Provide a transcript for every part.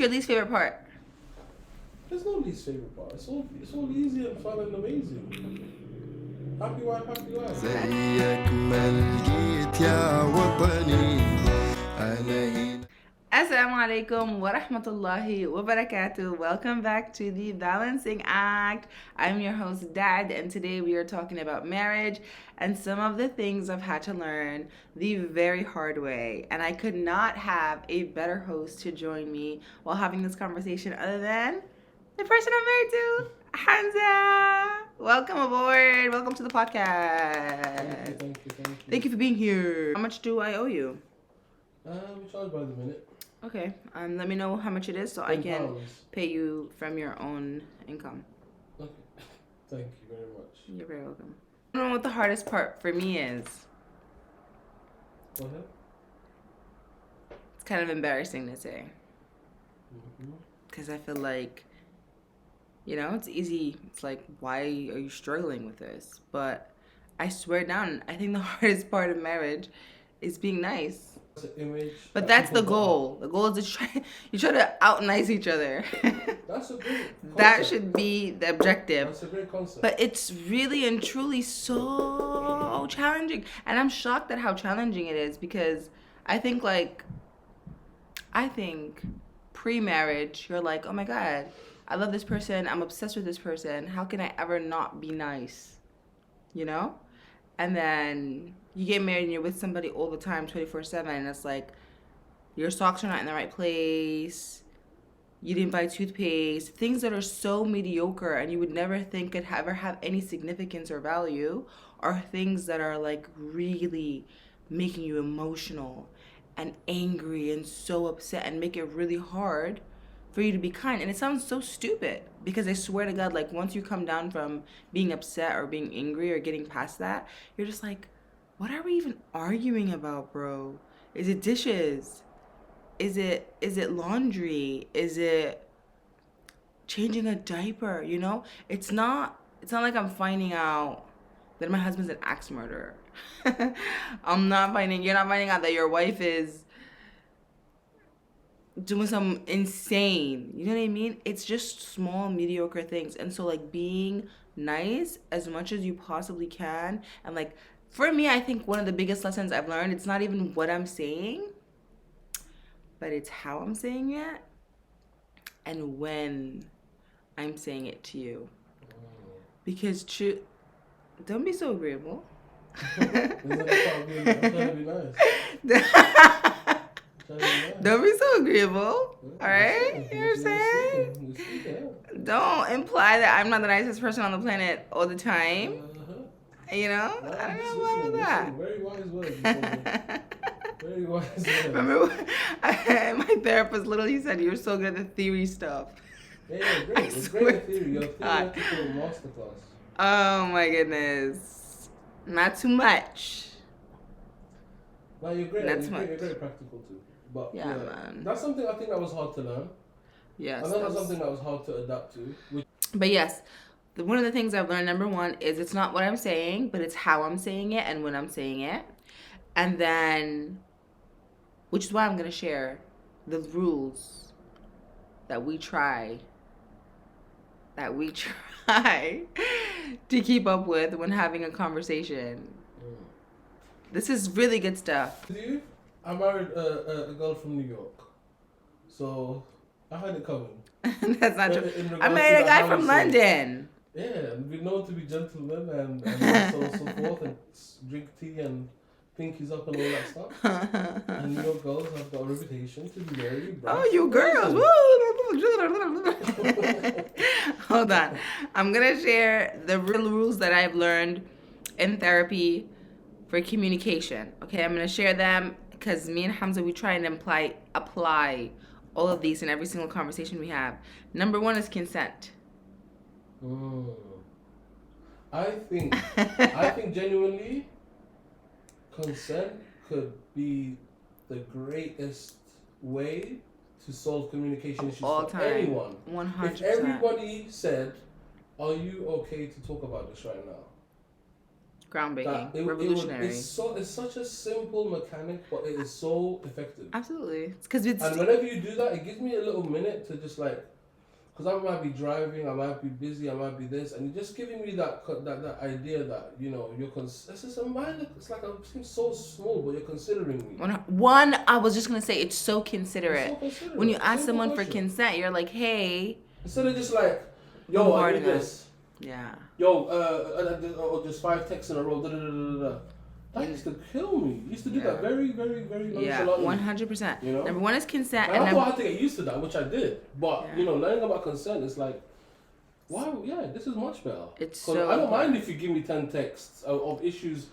Your least favorite part? There's no least favorite part. It's all easy and fun and amazing. Happy wife, happy life. زيك ما لقيت يا وطني أنا Assalamu alaikum wa rahmatullahi wa barakatuh. Welcome back to the Balancing Act. I'm your host, Dad, and today we are talking about marriage and some of the things I've had to learn the very hard way. And I could not have a better host to join me while having this conversation other than the person I'm married to, Hamza. Welcome aboard. Welcome to the podcast. Thank you. Thank you for being here. How much do I owe you? We charge by the minute. Okay. Let me know how much it is so I can pay you from your own income. Okay. Thank you very much. You're very welcome. I don't know what the hardest part for me is. Go ahead. It's kind of embarrassing to say. Mm-hmm. Because I feel like, it's easy. It's like, why are you struggling with this? But I swear down, I think the hardest part of marriage is being nice. Image but that's the goal. The goal is to try to out nice each other. That's a great concept. That should be the objective. That's a great concept. But it's really and truly so challenging. And I'm shocked at how challenging it is because I think pre-marriage, you're like, oh my God, I love this person. I'm obsessed with this person. How can I ever not be nice? And then you get married and you're with somebody all the time, 24/7, and it's like your socks are not in the right place. You didn't buy toothpaste. Things that are so mediocre and you would never think could ever have any significance or value are things that are like really making you emotional and angry and so upset and make it really hard for you to be kind. And it sounds so stupid because I swear to God, like once you come down from being upset or being angry or getting past that, you're just like, what are we even arguing about, bro? Is it dishes? Is it laundry? Is it changing a diaper? It's not like I'm finding out that my husband's an axe murderer. You're not finding out that your wife is doing some insane, you know what I mean? It's just small, mediocre things. And so like being nice as much as you possibly can. And like, for me, I think one of the biggest lessons I've learned, it's not even what I'm saying, but it's how I'm saying it and when I'm saying it to you. Because don't be so agreeable. Don't be so agreeable, all right? You know what I'm saying? Don't imply that I'm not the nicest person on the planet all the time. I don't know about that. Very wise words. Very wise words. Remember, my therapist literally said, you're so good at the theory stuff. Yeah, great. It's great at theory. Your theoretical masterclass. Oh my goodness. Not too much. No, you're great. You're very practical too. But yeah, man. That's something I think that was hard to learn. Yes. And that was something that was hard to adapt to. But yes, one of the things I've learned, number one, is it's not what I'm saying, but it's how I'm saying it and when I'm saying it. And then, which is why I'm going to share the rules that we try to keep up with when having a conversation. This is really good stuff. I married a girl from New York, so I had it coming. That's not true. I married a guy from London. Yeah, and we're known to be gentlemen and so forth, and drink tea and pinkies up and all that stuff. And New York girls have got a reputation to be very brash. Oh, you girls! Hold on. I'm going to share the real rules that I've learned in therapy for communication. Okay, I'm going to share them because me and Hamza, we try and apply all of these in every single conversation we have. Number one is consent. I think genuinely, consent could be the greatest way to solve communication issues for anyone. 100%. If everybody said, "Are you okay to talk about this right now?" Groundbreaking. That Revolutionary. it's such a simple mechanic, but it is so effective. Absolutely. And whenever you do that, it gives me a little minute to just like, because I might be driving, I might be busy, I might be this, and you're just giving me that idea that, you know, it's just a mind, it's like it seems so small, but you're considering me. One, I was just gonna say, it's so considerate. It's so considerate. When you ask someone for consent, you're like, hey. Instead of just like, yo, I need this. Yeah. Yo, or just 5 texts in a row. That used to kill me. Used to do that very, very, very nonchalantly. 100%. You know? Number one is consent. And I thought I had to get used to that, which I did. But, you know, learning about consent is like, wow, yeah, this is much better. It's so I don't mind if you give me 10 texts of issues.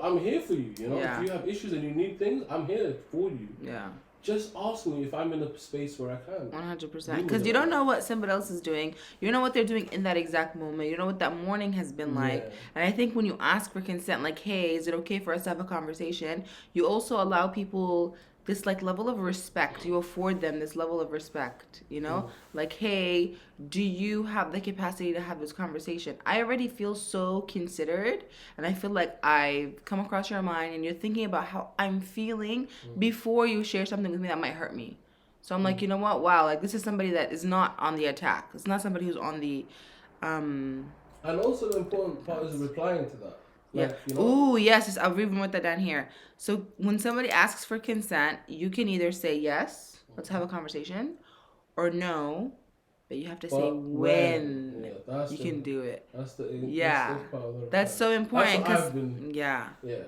I'm here for you, you know? Yeah. If you have issues and you need things, I'm here for you. Yeah. Just ask me if I'm in a space where I can. 100%. Because you don't know what somebody else is doing. You don't know what they're doing in that exact moment. You don't know what that morning has been like. Yeah. And I think when you ask for consent, like, hey, is it okay for us to have a conversation? You also allow people this like level of respect. You afford them this level of respect, you know? Like, hey, do you have the capacity to have this conversation? I already feel so considered, and I feel like I've come across your mind and you're thinking about how I'm feeling before you share something with me that might hurt me. So I'm like, you know what? Wow, like this is somebody that is not on the attack. It's not somebody who's on the And also the important part is replying to that. Like, you know? Ooh, yes. I'll even write that down here. So when somebody asks for consent, you can either say yes, let's have a conversation, or no, but you have to say when you can do it. That's the that's so important. That's what I've been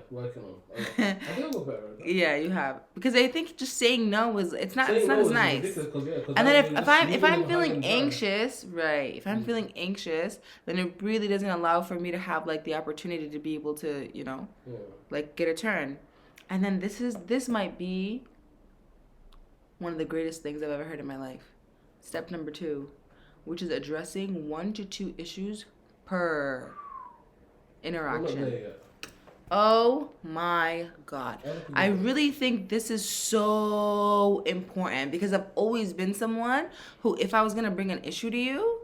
working on. I think I'll go better at that. Yeah, you have, because I think just saying no is it's not as nice. And then if I'm feeling anxious, if I'm feeling anxious, then it really doesn't allow for me to have like the opportunity to be able to, you know, like get a turn. And then this might be one of the greatest things I've ever heard in my life. Step number 2, which is addressing 1 to 2 issues per interaction. Oh my God. I really think this is so important because I've always been someone who, if I was going to bring an issue to you,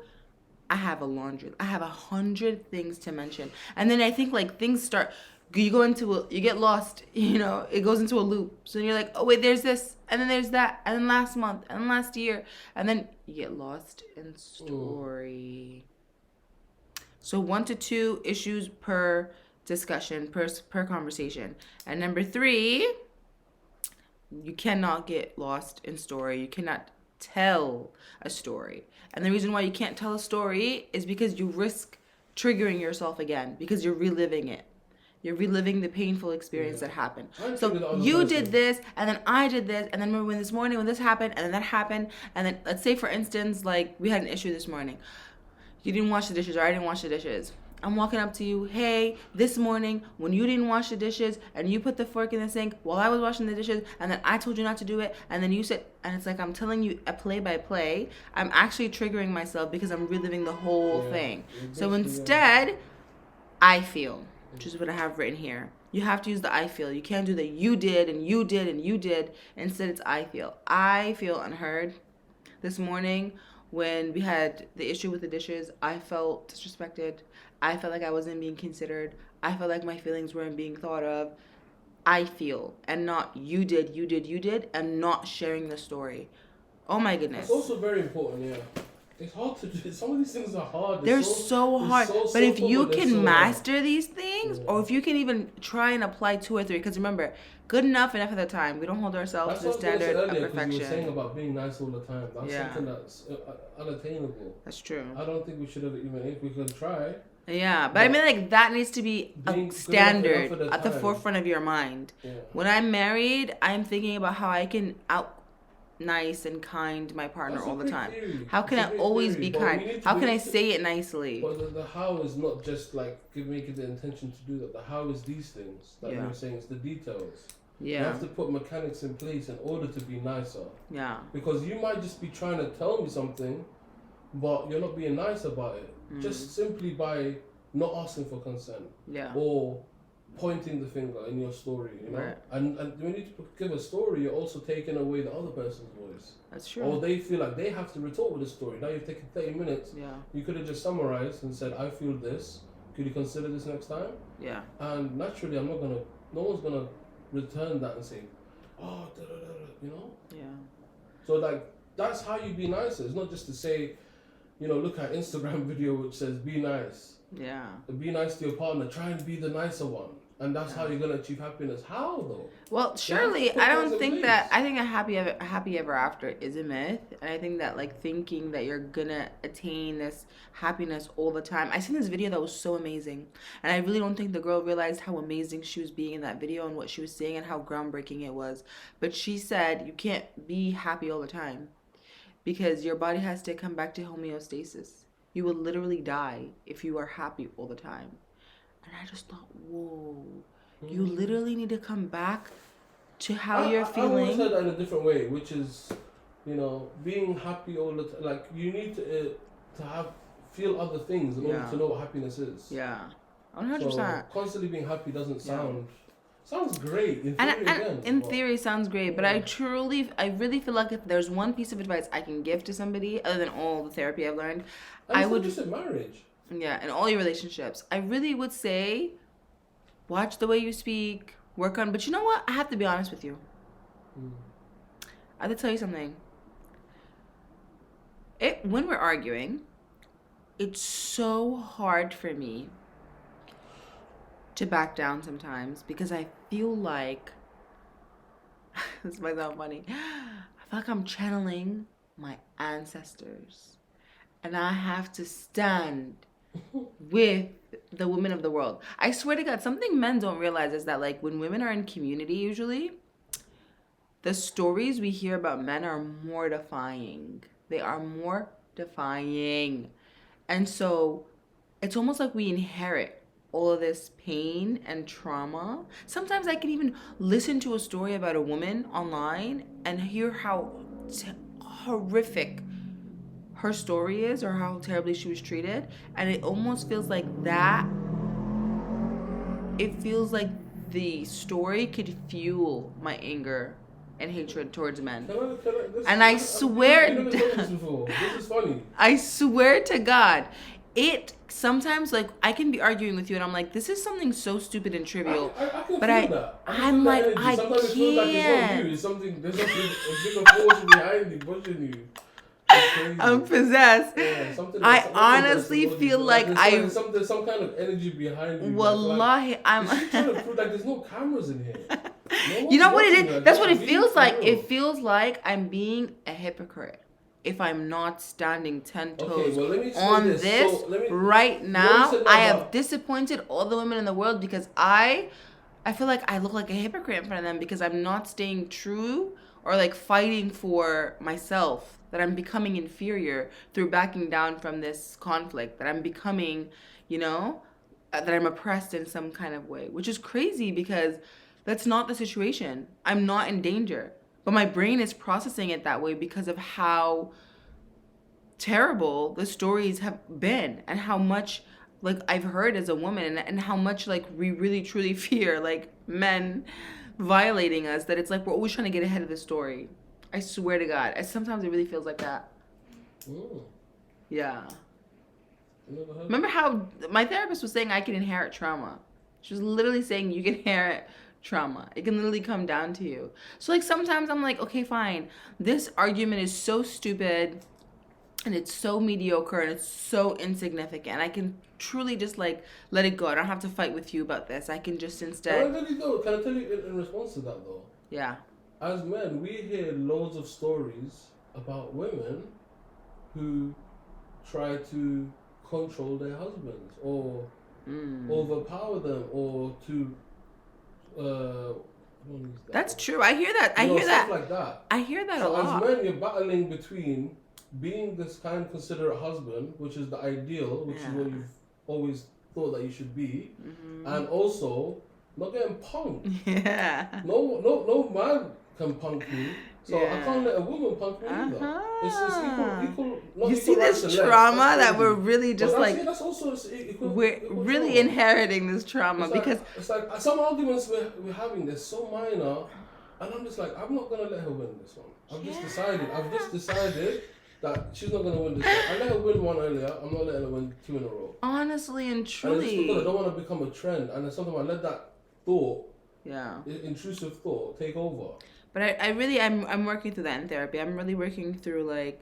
I have a laundry. I have 100 things to mention. And then I think like things start, you get lost, you know, it goes into a loop. So you're like, oh wait, there's this, and then there's that, and then last month, and then last year, and then you get lost in story. So 1 to 2 issues per discussion, per conversation. And number 3, you cannot get lost in story. You cannot tell a story. And the reason why you can't tell a story is because you risk triggering yourself again, because you're reliving it. You're reliving the painful experience that happened. So you did this, and then I did this, and then remember this morning when this happened, and then that happened, and then let's say, for instance, like we had an issue this morning. You didn't wash the dishes, or I didn't wash the dishes. I'm walking up to you, hey, this morning when you didn't wash the dishes, and you put the fork in the sink while I was washing the dishes, and then I told you not to do it, and then you said, and it's like I'm telling you a play-by-play. I'm actually triggering myself because I'm reliving the whole thing. So instead, I feel, which is what I have written here. You have to use the I feel. You can't do the you did and you did and you did. Instead, it's I feel. I feel unheard. This morning, when we had the issue with the dishes, I felt disrespected. I felt like I wasn't being considered. I felt like my feelings weren't being thought of. I feel, and not you did, and not sharing the story. Oh my goodness. It's also very important, It's hard to do. Some of these things are hard. They're so hard. But if you can master these things, or if you can even try and apply 2 or 3, because remember, good enough at the time. We don't hold ourselves to the standard of perfection. You were saying about being nice all the time. That's something that's unattainable. That's true. I don't think we should have even, if we could try. Yeah, but I mean, like, that needs to be a standard at the forefront of your mind. Yeah. When I'm married, I'm thinking about how I can nice and kind to my partner all the time. How can I always be kind? How can I say it nicely? But the how is not just like making the intention to do that. The how is these things that you're saying. It's the details. Yeah. You have to put mechanics in place in order to be nicer. Yeah. Because you might just be trying to tell me something, but you're not being nice about it. Just simply by not asking for consent. Yeah. Or pointing the finger in your story, you know? Right. And when you give a story, you're also taking away the other person's voice. That's true. Or they feel like they have to retort with the story. Now you've taken 30 minutes. Yeah. You could have just summarized and said, I feel this. could you consider this next time? Yeah. And naturally, no one's gonna return that and say, oh, da, da, da, da, you know? Yeah. So like, that's how you be nicer. It's not just to say, look at Instagram video which says be nice. Yeah. Be nice to your partner. Try and be the nicer one. And that's how you're going to achieve happiness. How though? Well, surely I don't think that. I think a happy ever after is a myth, and I think that like thinking that you're gonna attain this happiness all the time. I seen this video that was so amazing, and I really don't think the girl realized how amazing she was being in that video and what she was saying and how groundbreaking it was. But she said you can't be happy all the time because your body has to come back to homeostasis. You will literally die if you are happy all the time. And I just thought, whoa, you literally need to come back to how you're feeling. I always heard that in a different way, which is, being happy all the time. Like, you need to feel other things in order to know what happiness is. Yeah, 100%. So constantly being happy doesn't sounds great in theory. In theory, sounds great, but I really feel like if there's one piece of advice I can give to somebody, other than all the therapy I've learned, I would just in marriage. Yeah, in all your relationships, I really would say, watch the way you speak, work on. But you know what? I have to be honest with you. I have to tell you something. When we're arguing, it's so hard for me to back down sometimes because I feel like this might sound funny. I feel like I'm channeling my ancestors, and I have to stand with the women of the world. I swear to God, something men don't realize is that like when women are in community, usually the stories we hear about men are mortifying. They are mortifying. And so it's almost like we inherit all of this pain and trauma. Sometimes I can even listen to a story about a woman online and hear how horrific her story is or how terribly she was treated, and it almost feels like the story could fuel my anger and hatred towards men. And I swear this is funny. I swear to God, it sometimes, like, I can be arguing with you and I'm like, this is something so stupid and trivial. I can but feel that. I'm like, I sometimes can't. It feels like it's not you. It's something, there's a bigger force behind you, pushing you. I'm possessed. Yeah, I honestly feel like there's some kind of energy behind you. Wallahi, I'm trying to prove like there's no cameras in here. You know what it is? That's what it feels like. It feels like I'm being a hypocrite if I'm not standing 10 toes on this. Right now, I have disappointed all the women in the world because I feel like I look like a hypocrite in front of them because I'm not staying true or like fighting for myself, that I'm becoming inferior through backing down from this conflict, that I'm becoming, that I'm oppressed in some kind of way, which is crazy because that's not the situation. I'm not in danger, but my brain is processing it that way because of how terrible the stories have been and how much like I've heard as a woman and how much like we really truly fear like men violating us, that it's like we're always trying to get ahead of the story. I swear to God. Sometimes it really feels like that. Yeah. Remember how my therapist was saying I can inherit trauma? She was literally saying you can inherit trauma. It can literally come down to you. So like sometimes I'm like, okay, fine. This argument is so stupid and it's so mediocre and it's so insignificant. I can truly just like let it go. I don't have to fight with you about this. I can just instead. Can I tell you in response to that though? Yeah. As men, we hear loads of stories about women who try to control their husbands or overpower them or to That's true. I hear that. Stuff like that. I hear that so a lot. As men, you're battling between being this kind, considerate husband, which is the ideal, which is what you've always thought that you should be, and also not getting punked. Yeah. No man can punk me, so I can't let a woman punk me either. It's equal. You see this trauma that we're really just that's also we're really trauma. Inheriting this trauma because it's like some arguments we're having, they're so minor, and I'm just like, I'm not gonna let her win this one. I've just decided that she's not gonna win this one. I let her win one earlier. I'm not letting her win 2 in a row. Honestly and And it's truly. just because I don't want to become a trend, and then sometimes I let that thought, Yeah. intrusive thought, take over. But I'm working through that in therapy. I'm really working through, like,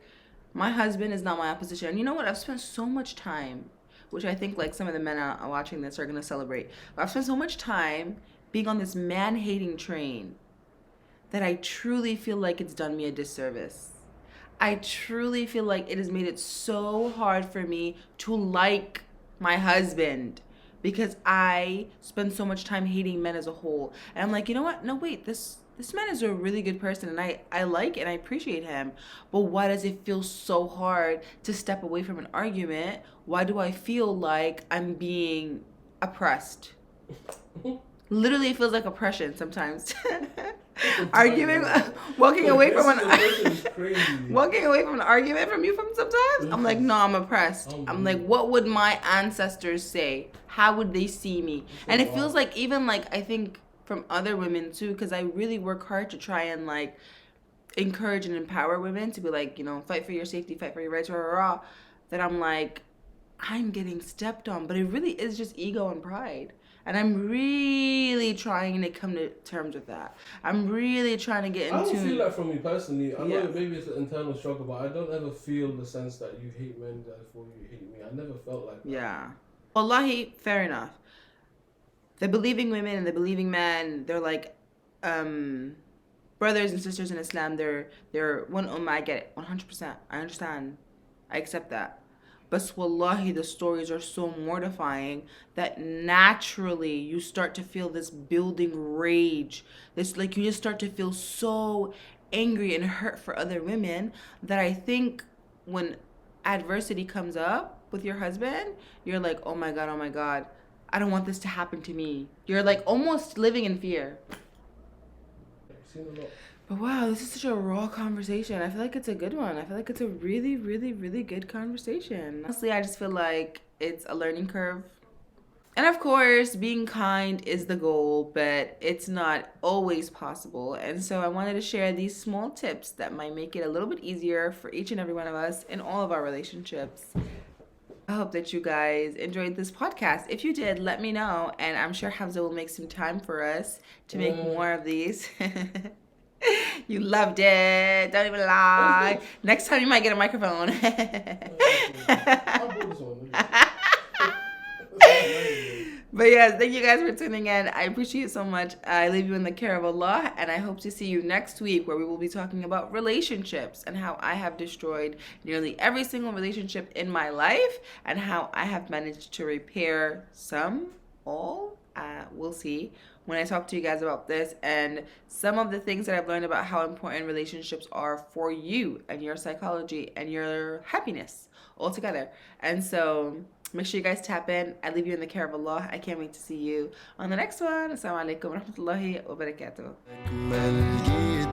my husband is not my opposition. And you know what? I've spent so much time, which I think, like, some of the men are watching this are going to celebrate. But I've spent so much time being on this man-hating train that I truly feel like it's done me a disservice. I truly feel like it has made it so hard for me to like my husband because I spend so much time hating men as a whole. And I'm like, you know what? No, wait, this man is a really good person, and I like and I appreciate him. But why does it feel so hard to step away from an argument? Why do I feel like I'm being oppressed? Literally, it feels like oppression sometimes. Arguing, walking away from an argument from you from sometimes. I'm like, no, I'm oppressed. I'm like, what would my ancestors say? How would they see me? And it feels like even like I think from other women too, because I really work hard to try and like encourage and empower women to be like, you know, fight for your safety, fight for your rights, that I'm like, I'm getting stepped on. But it really is just ego and pride. And I'm really trying to come to terms with that. I'm really trying to get into... I don't feel that from me personally. I know maybe it's an internal struggle, but I don't ever feel the sense that you hate men, therefore you hate me. I never felt like that. Yeah. Wallahi, fair enough. The believing women and the believing men, they're like brothers and sisters in Islam. They're one ummah. I get it, 100%. I understand. I accept that. But wallahi, the stories are so mortifying that naturally you start to feel this building rage. This, like, you just start to feel so angry and hurt for other women that I think when adversity comes up with your husband, you're like, oh my God, I don't want this to happen to me. You're like almost living in fear. I've seen a lot. But wow, this is such a raw conversation. I feel like it's a good one. I feel like it's a really, really, really good conversation. Honestly, I just feel like it's a learning curve. And of course, being kind is the goal, but it's not always possible. And so I wanted to share these small tips that might make it a little bit easier for each and every one of us in all of our relationships. I hope that you guys enjoyed this podcast. If you did, let me know. And I'm sure Hamza will make some time for us to make more of these. You loved it. Don't even lie. Next time you might get a microphone. But yes, thank you guys for tuning in. I appreciate it so much. I leave you in the care of Allah, and I hope to see you next week where we will be talking about relationships and how I have destroyed nearly every single relationship in my life and how I have managed to repair some, all. We'll see when I talk to you guys about this and some of the things that I've learned about how important relationships are for you and your psychology and your happiness altogether. And so make sure you guys tap in. I leave you in the care of Allah. I can't wait to see you on the next one. Assalamu alaikum wa rahmatullahi wa barakatuh.